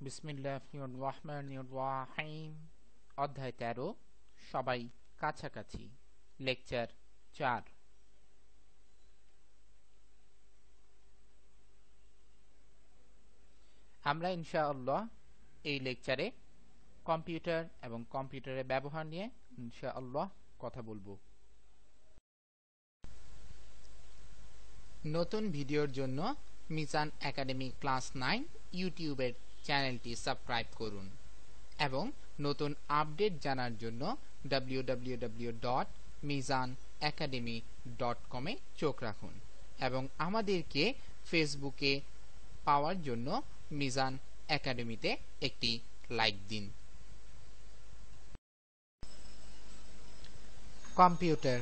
বিসমিল্লাহির রহমানির রহিম। অধ্যায় 13, সবাই কাছাকাছি। লেকচার 4। আমরা ইনশাআল্লাহ এই লেকচারে কম্পিউটার এবং কম্পিউটারের ব্যবহার নিয়ে ইনশাআল্লাহ কথা বলবো। নতুন ভিডিওর জন্য মিজান একাডেমি ক্লাস 9 ইউটিউবের চ্যানেলটি সাবস্ক্রাইব করুন এবং নতুন আপডেট জানার জন্য www.mizanacademy.com এ চোখ রাখুন এবং আমাদেরকে ফেসবুকে পাওয়ার জন্য মিজান একাডেমিতে একটি লাইক দিন। কম্পিউটার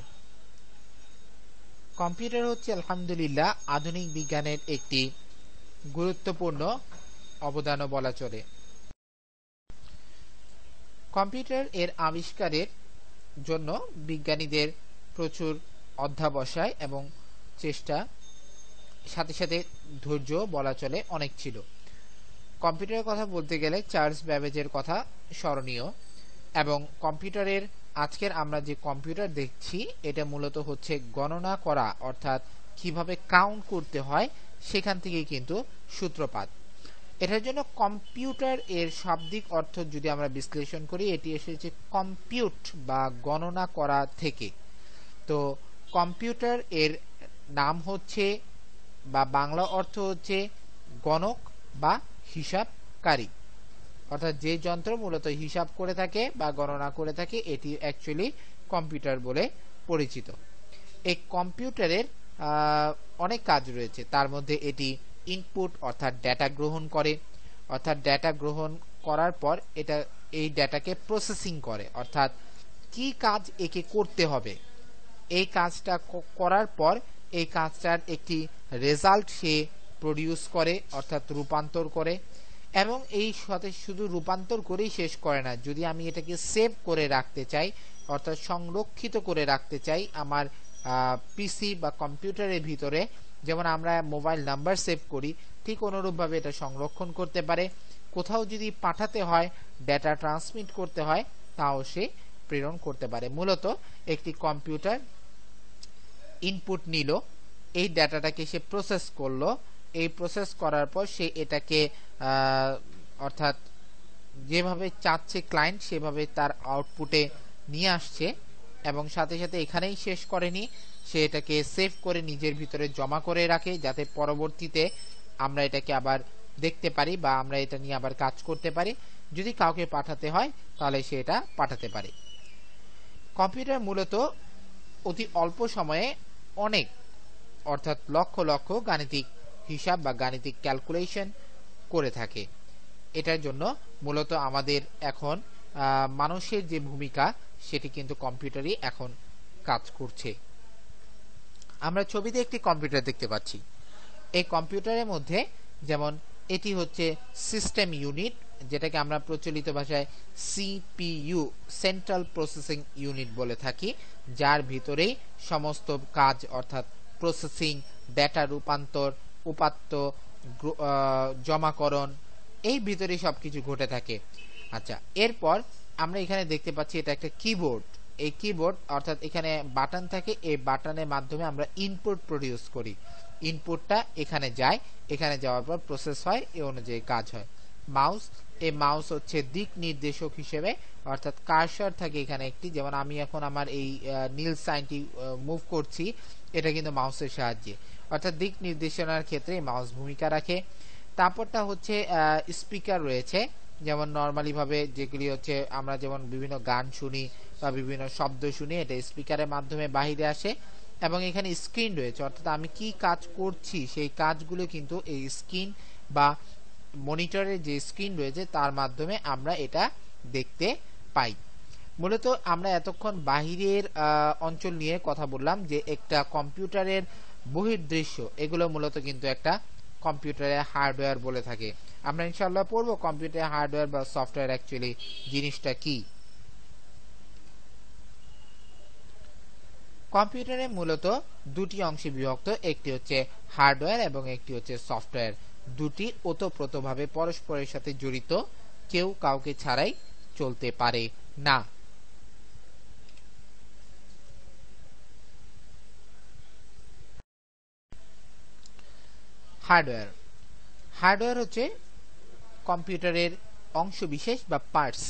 কম্পিউটার হচ্ছে আলহামদুলিল্লাহ আধুনিক বিজ্ঞানের একটি গুরুত্বপূর্ণ অবদান বলা চলে। কম্পিউটার এর আবিষ্কারের জন্য বিজ্ঞানীদের প্রচুর অধ্যবসায় এবং চেষ্টা, সাথে সাথে ধৈর্য বলা চলে অনেক ছিল। কম্পিউটারের কথা বলতে গেলে চার্লস ব্যাবেজের কথা স্মরণীয় এবং কম্পিউটারের আজকের আমরা যে কম্পিউটার দেখছি এটা মূলত হচ্ছে গণনা করা, অর্থাৎ কিভাবে কাউন্ট করতে হয় সেখান থেকে কিন্তু সূত্রপাত। এটার জন্য কম্পিউটার এর শাব্দিক অর্থ যদি আমরা বিশ্লেষণ করি, এটি এসেছে কম্পিউট বা গণনা করা থেকে। তো কম্পিউটার এর নাম হচ্ছে বা বাংলা অর্থ হচ্ছে গণক বা হিসাবকারী, অর্থাৎ যে যন্ত্র মূলত হিসাব করে থাকে বা গণনা করে থাকে এটি অ্যাকচুয়ালি কম্পিউটার বলে পরিচিত। এই কম্পিউটারের অনেক কাজ রয়েছে, তার মধ্যে এটি ইনপুট অর্থাৎ ডেটা গ্রহণ করে, অর্থাৎ ডেটা গ্রহণ করার পর এটা এই ডেটাকে প্রসেসিং করে, অর্থাৎ কি কাজ একে করতে হবে, এই কাজটা করার পর এই কাজটার একটি রেজাল্ট সে প্রডিউস করে অর্থাৎ রূপান্তর করে। এবং এই সাথে শুধু রূপান্তর করেই শেষ করে না, যদি আমি এটাকে সেভ করে রাখতে চাই অর্থাৎ সংরক্ষিত করে রাখতে চাই আমার পিসি বা কম্পিউটারের ভিতরে, যেমন আমরা মোবাইল নাম্বার সেভ করি ঠিক অনুরূপভাবে এটা সংরক্ষণ করতে পারে। কোথাও যদি পাঠাতে হয়, ডেটা ট্রান্সমিট করতে হয়, তাও সে প্রেরণ করতে পারে। মূলত একটি কম্পিউটার ইনপুট নিল, এই ডেটাটাকে সে প্রসেস করলো, এই প্রসেস করার পর সে এটাকে অর্থাৎ যেভাবে চাচ্ছে ক্লায়েন্ট সেভাবে তার আউটপুটে নিয়ে আসছে এবং সাথে সাথে এখানেই শেষ করেনি, সে এটাকে সেভ করে নিজের ভিতরে জমা করে রাখে যাতে পরবর্তীতে আমরা এটাকে আবার দেখতে পারি বা আমরা এটা নিয়ে আবার কাজ করতে পারি। যদি কাউকে পাঠাতে হয় তাহলে সে এটা পাঠাতে পারে। কম্পিউটার মূলত অতি অল্প সময়ে অনেক অর্থাৎ লক্ষ লক্ষ গাণিতিক হিসাব বা গাণিতিক ক্যালকুলেশন করে থাকে। এটার জন্য মূলত আমাদের এখন মানুষের যে ভূমিকা সেটি কিন্তু কম্পিউটারই এখন কাজ করছে। আমরা ছবিতে একটি কম্পিউটার দেখতে পাচ্ছি। এই কম্পিউটারের মধ্যে যেমন এটি হচ্ছে সিস্টেম ইউনিট, যেটাকে আমরা প্রচলিত ভাষায় সিপিইউ সেন্ট্রাল প্রসেসিং ইউনিট বলে থাকি, যার ভিতরেই সমস্ত কাজ অর্থাৎ প্রসেসিং, ডেটা রূপান্তর, উপাত্ত জমাকরণ এই ভিতরেই সবকিছু ঘটে থাকে। আচ্ছা, এরপর আমরা এখানে দেখতে পাচ্ছি এটা একটা কিবোর্ড। এই কিবোর্ড অর্থাৎ এখানে বাটন থাকে, এই বাটনের মাধ্যমে আমরা ইনপুট প্রডিউস করি, ইনপুটটা এখানে যায়, এখানে যাওয়ার পর প্রসেস হয়, এই অনুযায়ী কাজ হয়। মাউস, এই মাউস হচ্ছে দিক নির্দেশক হিসেবে, অর্থাৎ কার্সার থাকে এখানে একটি, যেমন আমি এখন আমার এই নীল সাইনটি মুভ করছি, এটা কিন্তু মাউসের সাহায্যে, অর্থাৎ দিক নির্দেশনার ক্ষেত্রে মাউস ভূমিকা রাখে। তারপরটা হচ্ছে স্পিকার রয়েছে, যেমন নর্মালি ভাবে যেগুলি হচ্ছে আমরা যেমন বিভিন্ন গান শুনি বা বিভিন্ন শব্দ শুনি, এটা স্পিকারের মাধ্যমে বাহিরে আসে। এবং এখানে স্ক্রিন রয়েছে, অর্থাৎ আমি কি কাজ করছি সেই কাজগুলো কিন্তু এই স্ক্রিন বা মনিটরের যে স্ক্রিন রয়েছে তার মাধ্যমে আমরা এটা দেখতে পাই। মূলত আমরা এতক্ষণ বাহিরের অঞ্চল নিয়ে কথা বললাম, যে একটা কম্পিউটারের বহির্দৃশ্য, এগুলো মূলত কিন্তু একটা কম্পিউটারের হার্ডওয়্যার বলে থাকে। আমরা ইনশাআল্লাহ পড়বো কম্পিউটারের হার্ডওয়্যার বা সফটওয়্যার অ্যাকচুয়ালি জিনিসটা কি। কম্পিউটারে মূলত দুটি অংশে বিভক্ত, একটি হচ্ছে হার্ডওয়্যার এবং একটি হচ্ছে সফটওয়্যার। দুটি ওতপ্রোতভাবে পরস্পরের সাথে জড়িত, কেউ কাউকে ছাড়াই চলতে পারে না। হার্ডওয়্যার। হার্ডওয়্যার হচ্ছে কম্পিউটারের অংশবিশেষ বা পার্টস,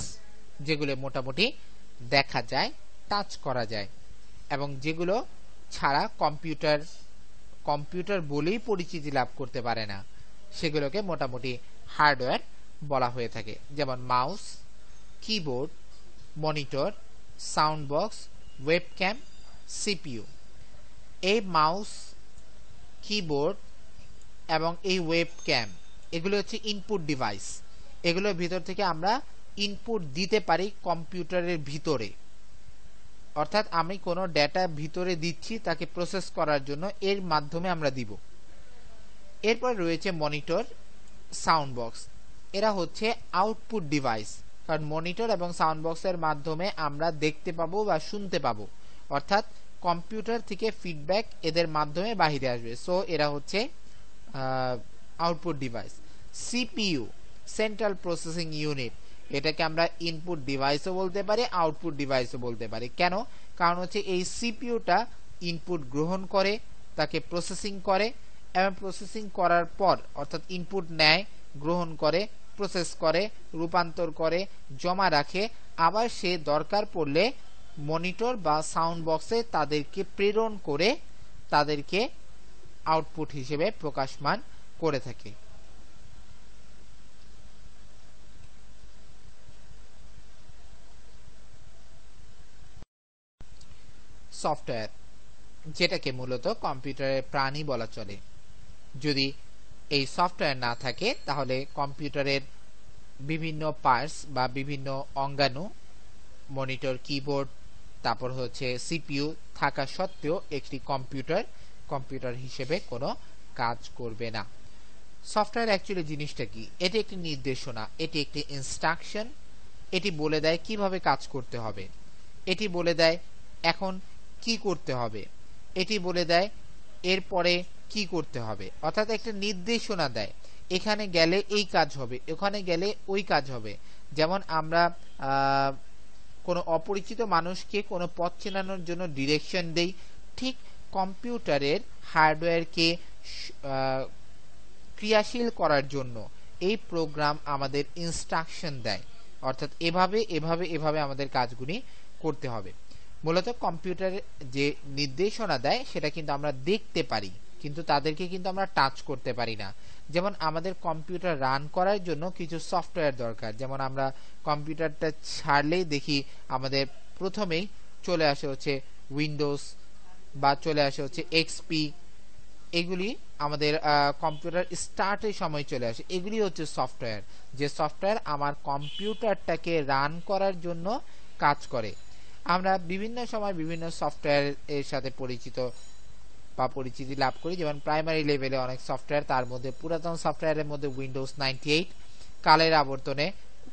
যেগুলো মোটামুটি দেখা যায়, টাচ করা যায়, এবং যেগুলো ছাড়া কম্পিউটার বলেই পরিচিতি লাভ করতে পারে না, সেগুলোকে মোটামুটি হার্ডওয়্যার বলা হয়ে থাকে। যেমন mouse, keyboard, monitor, sound box, webcam, CPU. এই মাউস, কিবোর্ড এবং এই ওয়েবক্যাম, এগুলো হচ্ছে ইনপুট ডিভাইস। এগুলোর ভিতর থেকে আমরা ইনপুট দিতে পারি কম্পিউটারের ভিতরে, অর্থাৎ আমি কোনো ডেটা ভিতরে দিচ্ছি তাকে প্রসেস করার জন্য, এর মাধ্যমে আমরা দিব। এরপর রয়েছে মনিটর, সাউন্ড বক্স। এরা হচ্ছে আউটপুট ডিভাইস, কারণ মনিটর এবং সাউন্ড বক্সের মাধ্যমে আমরা দেখতে পাবো বা শুনতে পাবো, অর্থাৎ কম্পিউটার থেকে ফিডব্যাক এদের মাধ্যমে বাহিরে আসবে। সো এরা হচ্ছে output device. CPU, central processing unit, এটাকে আমরা ইনপুট ডিভাইসও বলতে পারি, আউটপুট ডিভাইসও বলতে পারি। কেন? কারণ হচ্ছে এই সিপিইউটা ইনপুট গ্রহণ করে, তাকে প্রসেসিং করে, এবং প্রসেসিং করার পর, অর্থাৎ ইনপুট নেয়, গ্রহণ করে, প্রসেস করে, রূপান্তর করে, জমা রাখে, আবার সে দরকার পড়লে মনিটর বা সাউন্ড বক্সে তাদেরকে প্রেরণ করে তাদেরকে আউটপুট হিসেবে প্রকাশমান করে থাকে। সফটওয়্যার, যেটাকে মূলত কম্পিউটারের প্রাণী বলা চলে। যদি এই সফটওয়্যার না থাকে তাহলে কম্পিউটারের বিভিন্ন পার্টস বা বিভিন্ন অঙ্গাণু, মনিটর, কিবোর্ড, তারপর হচ্ছে সিপিইউ থাকা সত্ত্বেও একটি কম্পিউটার হিসেবে কোনো কাজ করবে না। সফটওয়্যার অ্যাকচুয়ালি জিনিসটা কি? এটি একটি নির্দেশনা, এটি একটি ইনস্ট্রাকশন। এটি বলে দেয় কিভাবে কাজ করতে হবে, এটি বলে দেয় এখন কি করতে হবে, এটি বলে দেয় এরপরে কি করতে হবে, অর্থাৎ একটা নির্দেশনা দেয়, এখানে গেলে এই কাজ হবে, ওখানে গেলে ওই কাজ হবে। যেমন আমরা কোনো অপরিচিত মানুষকে কোনো পথ চেনানোর জন্য ডিরেকশন দেই, ঠিক কম্পিউটারের হার্ডওয়্যারকে ক্রিয়াশীল করার জন্য এই প্রোগ্রাম আমাদের ইনস্ট্রাকশন দেয়, অর্থাৎ এভাবে এভাবে এভাবে আমাদের কাজগুলি করতে হবে। মূলত কম্পিউটারে যে নির্দেশনা দেয় সেটা কিন্তু আমরা দেখতে পারি, কিন্তু তাদেরকে কিন্তু আমরা টাচ করতে পারি না। যেমন আমাদের কম্পিউটার রান করার জন্য কিছু সফটওয়্যার দরকার। যেমন আমরা কম্পিউটারটা ছাড়লেই দেখি আমাদের প্রথমেই চলে আসে হচ্ছে উইন্ডোজ বা চলে আসে হচ্ছে এক্সপি। এগুলি আমাদের কম্পিউটার স্টার্টের সময় চলে আসে। এগুলি হচ্ছে সফটওয়্যার, যে সফটওয়্যার আমার কম্পিউটারটাকে রান করার জন্য কাজ করে। আমরা বিভিন্ন সময় বিভিন্ন সফটওয়্যার এর সাথে পরিচিত বা পরিচিতি লাভ করি। যেমন প্রাইমারি লেভেলে অনেক সফটওয়্যার, তার মধ্যে পুরাতন সফটওয়্যারের মধ্যে উইন্ডোজ 98, কালের আবর্তনে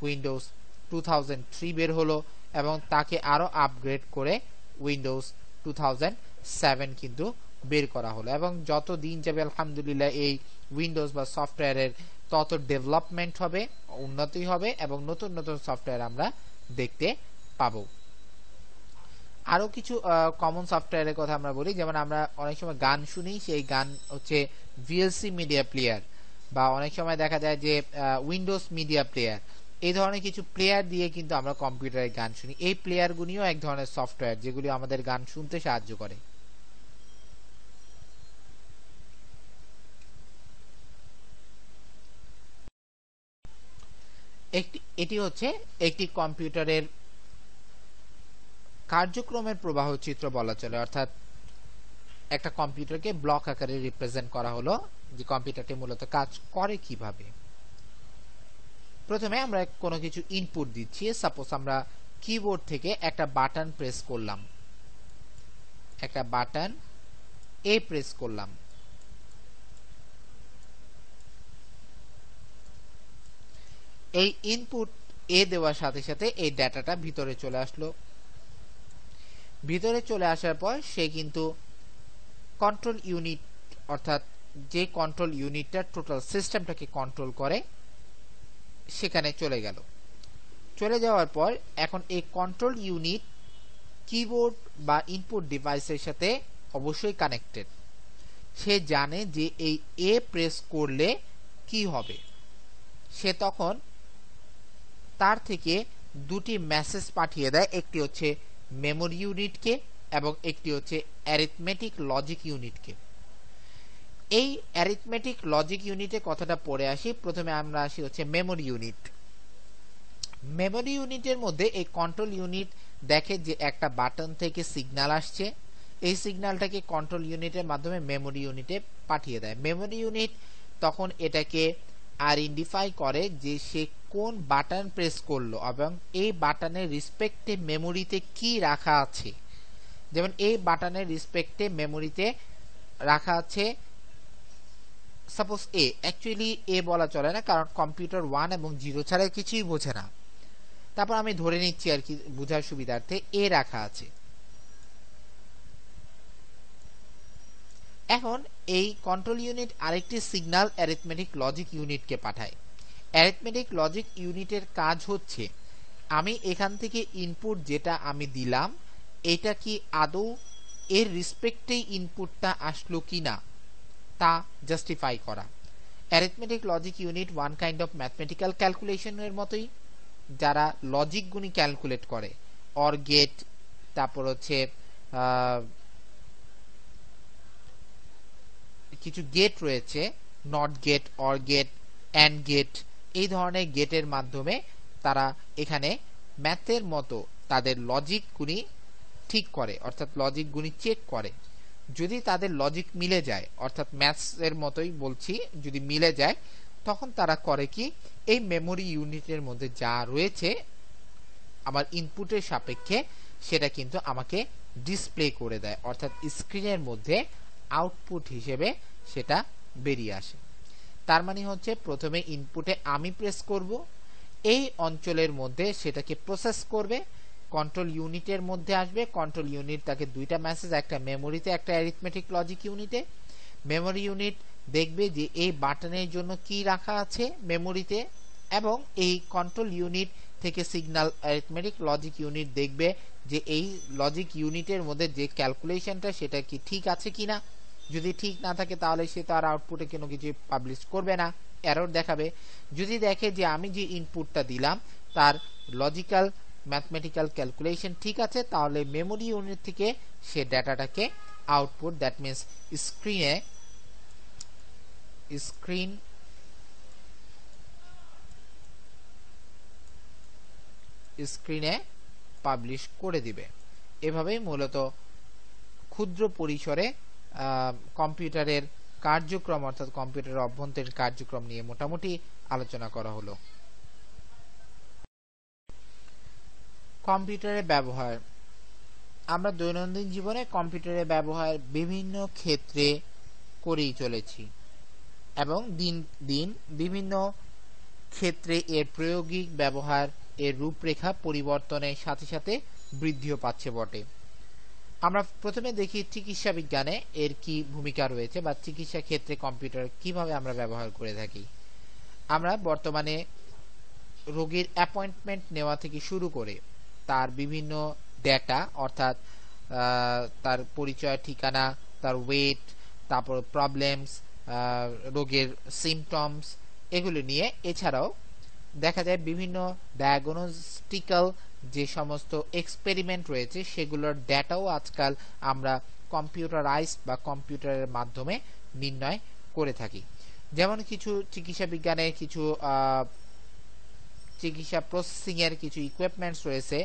উইন্ডোজ 2003 বের হলো, এবং তাকে আরো আপগ্রেড করে উইন্ডোজ 2007 কিন্তু বের করা হলো। এবং যত দিন যাবে আলহামদুলিল্লাহ এই উইন্ডোজ বা সফটওয়্যারের তত ডেভেলপমেন্ট হবে, উন্নতি হবে, এবং নতুন নতুন সফটওয়্যার আমরা দেখতে পাবো। আরো কিছু কমন সফটওয়্যারের কথা আমরা বলি। যেমন আমরা অনেক সময় গান শুনি, সেই গান হচ্ছে ভিএলসি মিডিয়া প্লেয়ার, বা অনেক সময় দেখা যায় যে উইন্ডোজ মিডিয়া প্লেয়ার। এই ধরনের কিছু প্লেয়ার দিয়ে কিন্তু আমরা কম্পিউটারে গান শুনি। এই প্লেয়ারগুলিও এক ধরনের সফটওয়্যার, যেগুলি আমাদের গান শুনতে সাহায্য করে। এটি হচ্ছে একটি কম্পিউটারের কার্যক্রমের প্রবাহ চিত্র বলা চলে, অর্থাৎ একটা কম্পিউটারকে ব্লক আকারে রিপ্রেজেন্ট করা হলো যে কম্পিউটারটি মূলত কাজ করে কিভাবে। প্রথমে আমরা কোনো কিছু ইনপুট দিচ্ছি। সাপোজ আমরা কিবোর্ড থেকে একটা বাটন প্রেস করলাম, একটা বাটন এ প্রেস করলাম। এই ইনপুট এ দেওয়ার সাথে সাথে এই ডাটাটা ভিতরে চলে আসলো। ভিতরে চলে আসার পর সে কিন্তু কন্ট্রোল ইউনিট, অর্থাৎ যে কন্ট্রোল ইউনিটটা টোটাল সিস্টেমটাকে কন্ট্রোল করে সেখানে চলে গেল। চলে যাওয়ার পর এখন এই কন্ট্রোল ইউনিট কিবোর্ড বা ইনপুট ডিভাইসের সাথে অবশ্যই কানেক্টেড। সে জানে যে এই এ প্রেস করলে কি হবে। সে তখন তার থেকে দুটি মেসেজ পাঠিয়ে দেয়, একটি হচ্ছে মেমোরি ইউনিটকে এবং একটি হচ্ছে অ্যারিথমেটিক লজিক ইউনিটকে। এই অ্যারিথমেটিক লজিক ইউনিটে কথাটা পড়ে আসি। প্রথমে আমরা আসি হচ্ছে মেমোরি ইউনিট। মেমোরি ইউনিটের মধ্যে এই কন্ট্রোল ইউনিট দেখে যে একটা বাটন থেকে সিগন্যাল আসছে, এই সিগন্যালটাকে কন্ট্রোল ইউনিটের মাধ্যমে মেমোরি ইউনিটে পাঠিয়ে দেয়। মেমোরি ইউনিট তখন এটাকে আইডেন্টিফাই করে যে সে কোন বাটন প্রেস করলো এবং এই বাটনের রেসপেক্টে মেমোরিতে কি রাখা আছে। যেমন এই বাটনের রেসপেক্টে মেমোরিতে রাখা আছে সাপোজ এ, অ্যাকচুয়ালি এ বলা চলে না কারণ কম্পিউটার 1 এবং 0 ছাড়া কিছুই বোঝে না। তারপর আমি ধরে নিচ্ছি আর কি বোঝার সুবিধার্থে এ রাখা আছে। এখন এই কন্ট্রোল ইউনিট আরেকটি সিগন্যাল অ্যারিথমেটিক লজিক ইউনিটকে পাঠায়। অ্যারিথমেটিক লজিক ইউনিটের কাজ হচ্ছে আমি এখান থেকে ইনপুট যেটা আমি দিলাম এটা কি আদৌ এর রেসপেক্টে ইনপুটটা আসলো কিনা তা জাস্টিফাই করা। Arithmetic logic unit one kind of mathematical ক্যালকুলেশনের মতোই, যারা লজিক গুণি ক্যালকুলেট করে। অর গেট, তারপর হচ্ছে কিছু গেট রয়েছে, not gate, or gate, and gate, এই ধরনের গেটের মাধ্যমে তারা এখানে ম্যাথের মতো তাদের লজিক গুণি ঠিক করে, অর্থাৎ লজিক গুণি চেক করে। যদি তাদের লজিক মিলে যায়, অর্থাৎ ম্যাথস এর মতোই বলছি, যদি মিলে যায় তখন তারা করে কি এই মেমোরি ইউনিটের মধ্যে যা রয়েছে আমার ইনপুটের সাপেক্ষে সেটা কিন্তু আমাকে ডিসপ্লে করে দেয়, অর্থাৎ স্ক্রিনের মধ্যে আউটপুট হিসেবে সেটা বেরিয়ে আসে। তার মানে হচ্ছে প্রথমে ইনপুটে আমি প্রেস করব, এই অঞ্চলের মধ্যে সেটাকে প্রসেস করবে, কন্ট্রোল ইউনিটের মধ্যে আসবে, কন্ট্রোল ইউনিট তাকে দুইটা মেসেজ, একটা মেমোরিতে একটা অ্যারিথমেটিক লজিক ইউনিটে। মেমোরি ইউনিট দেখবে যে এই বাটনের জন্য কি রাখা আছে মেমোরিতে, এবং এই কন্ট্রোল ইউনিট থেকে সিগন্যাল অ্যারিথমেটিক লজিক ইউনিট দেখবে যে এই লজিক ইউনিটের মধ্যে যে ক্যালকুলেশনটা সেটা কি ঠিক আছে কিনা। যদি ঠিক না থাকে তাহলে সে তার আউটপুটে কোনো কিছু পাবলিশ করবে না, এরর দেখাবে। যদি দেখে যে আমি যে ইনপুটটা দিলাম তার লজিক্যাল ম্যাথমেটিক্যাল ক্যালকুলেশন ঠিক আছে, তাহলে মেমোরি ইউনিট থেকে সে ডাটাটাকে আউটপুট, দ্যাট মিন্স স্ক্রিনে পাবলিশ করে দিবে। এভাবেই মূলত ক্ষুদ্র পরিসরে কম্পিউটারের কার্যক্রম অর্থাৎ কম্পিউটারের অভ্যন্তরীণ কার্যক্রম নিয়ে মোটামুটি আলোচনা করা হলো। কম্পিউটারের ব্যবহার, আমরা দৈনন্দিন জীবনে কম্পিউটারের ব্যবহার বিভিন্ন ক্ষেত্রে করেই চলেছি এবং দিন দিন বিভিন্ন ক্ষেত্রে এর প্রায়োগিক ব্যবহার এর রূপরেখা পরিবর্তনের সাথে সাথে বৃদ্ধিও পাচ্ছে বটে। আমরা প্রথমে দেখি চিকিৎসা বিজ্ঞানে এর কি ভূমিকা রয়েছে বা চিকিৎসা ক্ষেত্রে কম্পিউটার কিভাবে আমরা ব্যবহার করে থাকি। আমরা বর্তমানে রোগীর অ্যাপয়েন্টমেন্ট নেওয়া থেকে শুরু করে তার বিভিন্ন ডেটা, অর্থাৎ তার পরিচয়, ঠিকানা, তার ওয়েট, তারপর প্রবলেমস, রোগের সিমটমস, এগুলো নিয়ে, এছাড়াও দেখা যায় বিভিন্ন ডায়াগনস্টিক্যাল যে সমস্ত এক্সপেরিমেন্ট রয়েছে সেগুলোর ডেটাও আজকাল আমরা কম্পিউটারাইজড বা কম্পিউটারের মাধ্যমে নির্ণয় করে থাকি। যেমন কিছু চিকিৎসা বিজ্ঞানের কিছু চিকিৎসা প্রসেসিং এর কিছু ইকুইপমেন্টস রয়েছে,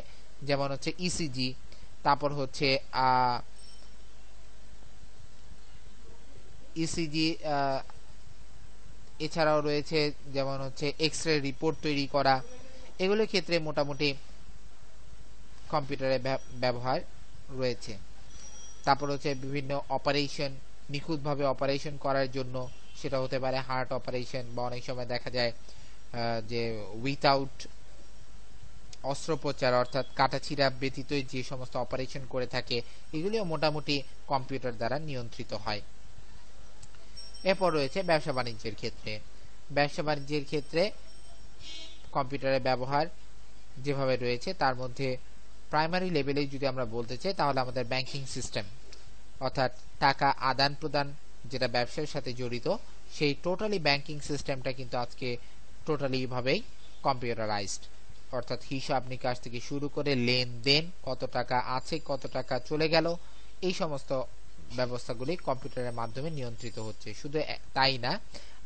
যেমন হচ্ছে ইসিজি, তারপর হচ্ছে ইসিজি, এছাড়াও রয়েছে যেমন হচ্ছে এক্স-রে রিপোর্ট তৈরি করা, এগুলোর ক্ষেত্রে মোটামুটি কম্পিউটারের ব্যবহার রয়েছে। তারপর হচ্ছে বিভিন্ন অপারেশন, নিখুঁতভাবে অপারেশন করার জন্য, সেটা হতে পারে হার্ট অপারেশন, বা অনেক সময় দেখা যায় যে উইথাউট অস্ত্রোপচার অর্থাৎ কাটাছিড়া ব্যতীত যে সমস্ত অপারেশন করে থাকে এগুলিও মোটামুটি কম্পিউটার দ্বারা নিয়ন্ত্রিত হয়। এরপর রয়েছে ব্যবসা বাণিজ্যের ক্ষেত্রে। ব্যবসা বাণিজ্যের ক্ষেত্রে কম্পিউটারের ব্যবহার যেভাবে রয়েছে তার মধ্যে প্রাইমারি লেভেলে যদি আমরা বলতে চাই তাহলে আমাদের ব্যাংকিং সিস্টেম, অর্থাৎ টাকা আদান প্রদান যেটা ব্যবসার সাথে জড়িত, সেই টোটালি ব্যাংকিং সিস্টেমটা কিন্তু আজকে টোটালি ভাবেই কম্পিউটারাইজড। অর্থাৎ হিসাব নিকাশ থেকে শুরু করে লেনদেন, কত টাকা আছে, কত টাকা চলে গেল, এই সমস্ত ব্যবস্থাগুলি কম্পিউটারের মাধ্যমে নিয়ন্ত্রিত হচ্ছে। শুধু তাই না,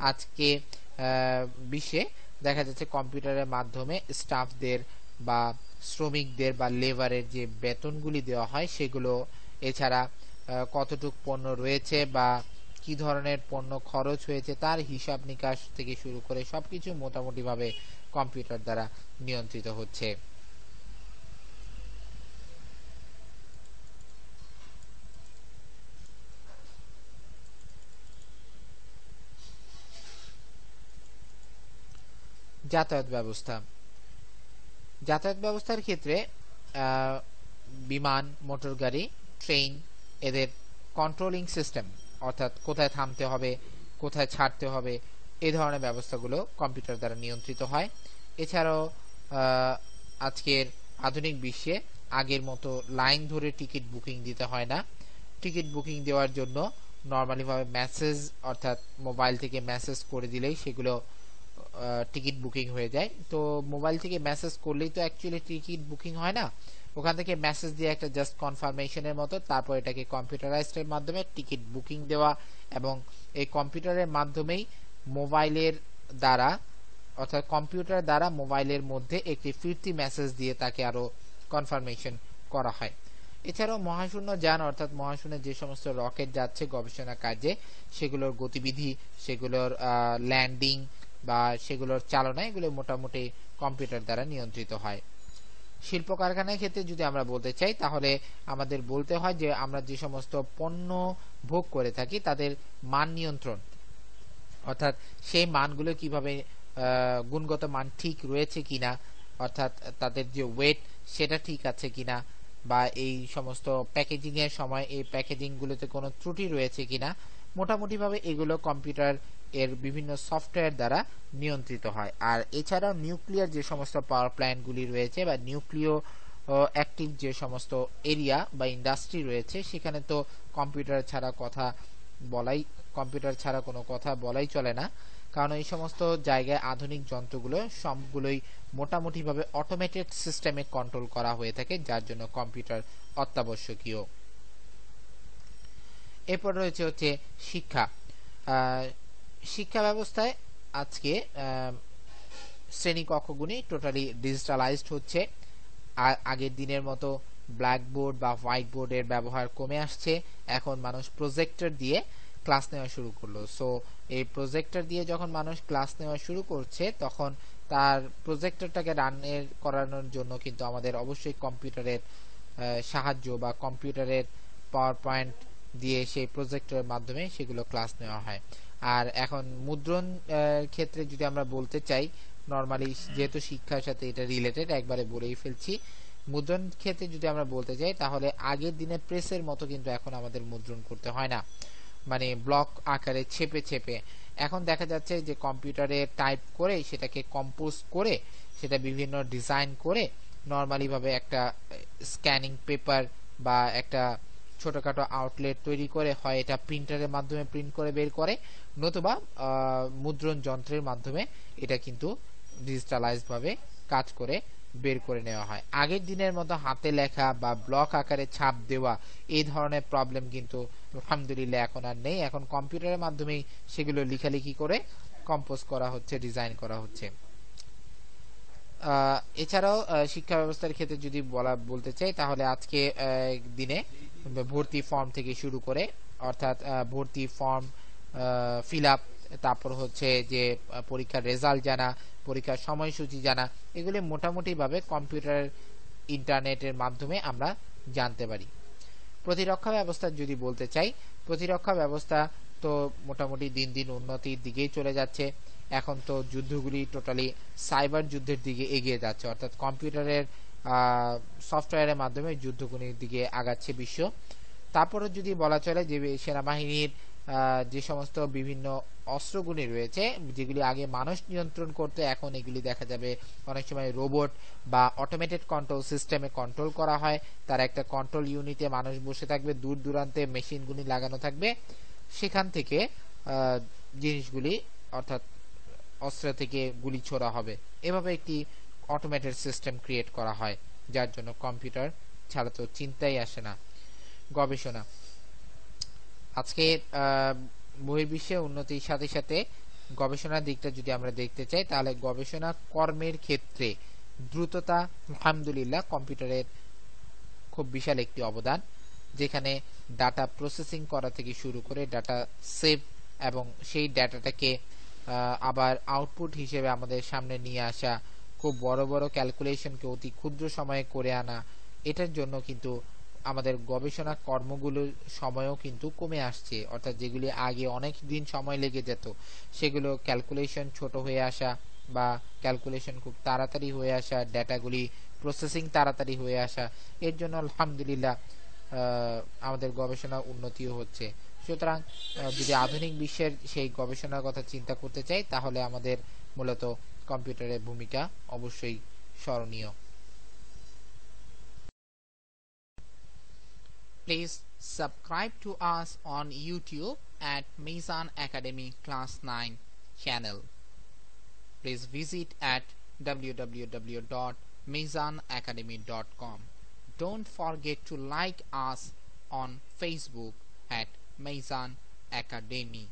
আজকে বিশ্বে দেখা যাচ্ছে কম্পিউটারের মাধ্যমে স্টাফদের বা শ্রমিকদের বা লেবারের যে বেতনগুলি দেওয়া হয় সেগুলো, এছাড়া কতটুক পণ্য রয়েছে বা কি ধরনের পণ্য খরচ হয়েছে তার হিসাব নিকাশ থেকে শুরু করে সবকিছু মোটামুটি ভাবে কম্পিউটার দ্বারা নিয়ন্ত্রিত হচ্ছে। যাতায়াত ব্যবস্থা। যাতায়াত ব্যবস্থার ক্ষেত্রে বিমান, মোটর গাড়ি, ট্রেন, এদের কন্ট্রোলিং সিস্টেম, অর্থাৎ কোথায় থামতে হবে, কোথায় ছাড়তে হবে, এই ধরনের ব্যবস্থাগুলো কম্পিউটার দ্বারা নিয়ন্ত্রিত হয়। এছাড়াও আজকের আধুনিক বিশ্বে আগের মতো লাইন ধরে টিকিট বুকিং দিতে হয় না। টিকিট বুকিং দেওয়ার জন্য নর্মালি ভাবে মেসেজ, অর্থাৎ মোবাইল থেকে মেসেজ করে দিলেই সেগুলো টিকিট বুকিং হয়ে যায়। তো মোবাইল থেকে মেসেজ করলেই তো অ্যাকচুয়ালি টিকিট বুকিং হয় না, ওখান থেকে মেসেজ দিয়ে একটা জাস্ট কনফার্মেশনের মতো, তারপর এটাকে কম্পিউটারাইজডের মাধ্যমে টিকিট বুকিং দেওয়া, এবং এই কম্পিউটারের মাধ্যমেই মোবাইলের দ্বারা, অর্থাৎ কম্পিউটার দ্বারা মোবাইলের মধ্যে একটি ফিরতি মেসেজ দিয়ে তাকে আরো কনফার্মেশন করা হয়। এছাড়াও মহাশূন্য যান, অর্থাৎ মহাশূন্যে যে সমস্ত রকেট যাচ্ছে গবেষণা কাজে, সেগুলোর গতিবিধি, সেগুলোর ল্যান্ডিং বা সেগুলোর চালনা, এগুলো মোটামুটি কম্পিউটার দ্বারা নিয়ন্ত্রিত হয়। শিল্প কারখানার ক্ষেত্রে যদি আমরা বলতে চাই তাহলে আমাদের বলতে হয় যে আমরা যে সমস্ত পণ্য ভোগ করে থাকি তাদের মান নিয়ন্ত্রণ, অর্থাৎ সেই মানগুলো কিভাবে গুণগত মান ঠিক রয়েছে কিনা, অর্থাৎ তাদের যে ওয়েট সেটা ঠিক আছে কিনা, বা এই সমস্ত প্যাকেজিং এর সময় এই প্যাকেজিং গুলোতে কোনো ত্রুটি রয়েছে কিনা, মোটামুটি ভাবে এগুলো কম্পিউটার এর বিভিন্ন সফটওয়্যার দ্বারা নিয়ন্ত্রিত হয়। আর এছাড়াও নিউক্লিয়ার যে সমস্ত পাওয়ার প্ল্যান্ট গুলি রয়েছে বা নিউক্লিয় অ্যাক্টিভ যে সমস্ত এরিয়া বা ইন্ডাস্ট্রি রয়েছে, সেখানে তো কম্পিউটার ছাড়া কোনো কথা বলাই চলে না, কারণ এই সমস্ত জায়গায় আধুনিক যন্ত্রগুলো সবগুলোই মোটামুটি ভাবে অটোমেটেড সিস্টেমে কন্ট্রোল করা হয়ে থাকে, যার জন্য কম্পিউটার অত্যাবশ্যকীয়। এরপর রয়েছে হচ্ছে শিক্ষা। শিক্ষা ব্যবস্থায় আজকে শ্রেণীকক্ষগুলি টোটালি ডিজিটালাইজড হচ্ছে। আগের দিনের মতো ব্ল্যাকবোর্ড বা হোয়াইট বোর্ডের ব্যবহার কমে আসছে, এখন মানুষ প্রজেক্টর দিয়ে ক্লাস নেওয়া শুরু করলো। সো এই প্রজেক্টর দিয়ে যখন মানুষ ক্লাস নেওয়া শুরু করছে, তখন তার প্রজেক্টরটাকে করানোর জন্য কিন্তু আমাদের অবশ্যই কম্পিউটারের সাহায্য বা কম্পিউটারের পাওয়ার পয়েন্ট দিয়ে সেই প্রজেক্টরের মাধ্যমে সেগুলো ক্লাস নেওয়া হয়। আর এখন মুদ্রণ ক্ষেত্রে যদি আমরা বলতে চাই, নরমালি যেহেতু শিক্ষার সাথে এটা রিলেটেড, একবারে বলেই ফেলছি, মুদ্রণ ক্ষেত্রে যদি আমরা বলতে চাই তাহলে আগের দিনে প্রেসের মতো কিন্তু এখন আমাদের মুদ্রণ করতে হয় না, মানে ব্লক আকারে ছেপে ছেপে। এখন দেখা যাচ্ছে যে কম্পিউটারে টাইপ করে সেটাকে কম্পোজ করে সেটা বিভিন্ন ডিজাইন করে নরমালি ভাবে একটা স্ক্যানিং পেপার বা একটা ছোটখাটো আউটলেট তৈরি করে হয় এটা প্রিন্টারের মাধ্যমে প্রিন্ট করে বের করে, নতুবা মুদ্রণ যন্ত্রের মাধ্যমে এটা কিন্তু ডিজিটালাইজড ভাবে কাজ করে বের করে নেওয়া হয়। আগের দিনের মতো হাতে লেখা বা ব্লক আকারে ছাপ দেওয়া এই ধরনের প্রবলেম কিন্তু আলহামদুলিল্লাহ এখন আর নেই। এখন কম্পিউটারের মাধ্যমেই সেগুলো লেখালেখি করে কম্পোজ করা হচ্ছে, ডিজাইন করা হচ্ছে। এছাড়াও শিক্ষা ব্যবস্থার ক্ষেত্রে যদি বলতে চাই তাহলে আজকে দিনে ভর্তি ফর্ম থেকে শুরু করে, অর্থাৎ ভর্তি ফর্ম ফিল আপ, তারপর হচ্ছে যে পরীক্ষার রেজাল্ট জানা, পরীক্ষার সময়সূচি জানা, এগুলি মোটামুটি ভাবে কম্পিউটার ইন্টারনেটের মাধ্যমে আমরা জানতে পারি। প্রতিরক্ষা ব্যবস্থা যদি বলতে চাই, প্রতিরক্ষা ব্যবস্থা তো মোটামুটি দিন দিন উন্নতির দিকেই চলে যাচ্ছে। এখন তো যুদ্ধগুলি টোটালি সাইবার যুদ্ধের দিকে এগিয়ে যাচ্ছে, অর্থাৎ কম্পিউটারের সফটওয়্যারের মাধ্যমে যুদ্ধগুলির দিকে আগাচ্ছে বিশ্ব। তারপরে যদি বলা চলে যে সেনাবাহিনীর যে সমস্ত বিভিন্ন অস্ত্রগুলি রয়েছে যেগুলি আগে মানুষ নিয়ন্ত্রণ করতে, এখন এগুলি দেখা যাবে অনেক সময় রোবট বা অটোমেটেড কন্ট্রোল সিস্টেমে কন্ট্রোল করা হয়। তার একটা কন্ট্রোল ইউনিটে মানুষ বসে থাকবে, দূর দূরান্তে মেশিনগুলি লাগানো থাকবে, সেখান থেকে জিনিসগুলি অর্থাৎ অস্ত্র থেকে গুলি ছোড়া হবে। এভাবে একটি অটোমেটেড সিস্টেম ক্রিয়েট করা হয়, যার জন্য কম্পিউটার ছাড়া তো চিন্তাই আসে না। গবেষণা, আজকে বহির্বিশ্বে উন্নতির সাথে সাথে গবেষণার দিকটা যদি আমরা দেখতে চাই, তাহলে গবেষণা কর্মের ক্ষেত্রে দ্রুততা আলহামদুলিল্লাহ কম্পিউটারের খুব বিশাল একটি অবদান, যেখানে ডাটা প্রসেসিং করা থেকে শুরু করে ডাটা সেভ এবং সেই ডাটাটাকে আবার আউটপুট হিসেবে আমাদের সামনে নিয়ে আসা, খুব বড় বড় ক্যালকুলেশনকে অতি ক্ষুদ্র সময়ে করে আনা, এটার জন্য কিন্তু আমাদের গবেষণা কর্মগুলোর সময়ও কিন্তু কমে আসছে। অর্থাৎ যেগুলি আগে অনেক দিন সময় লেগে যেত, সেগুলো ক্যালকুলেশন ছোট হয়ে আসা বা ক্যালকুলেশন খুব তাড়াতাড়ি হয়ে আসা, ডেটাগুলি প্রসেসিং তাড়াতাড়ি হয়ে আসা, এর জন্য আলহামদুলিল্লাহ আমাদের গবেষণা উন্নতিও হচ্ছে। সুতরাং যদি আধুনিক বিশ্বের সেই গবেষণার কথা চিন্তা করতে চাই, তাহলে আমাদের মূলত কম্পিউটারের ভূমিকা অবশ্যই স্মরণীয়। Please subscribe to us on YouTube at Mizan Academy Class 9 channel. Please visit at www.mizanacademy.com. Don't forget to like us on Facebook at Mizan Academy.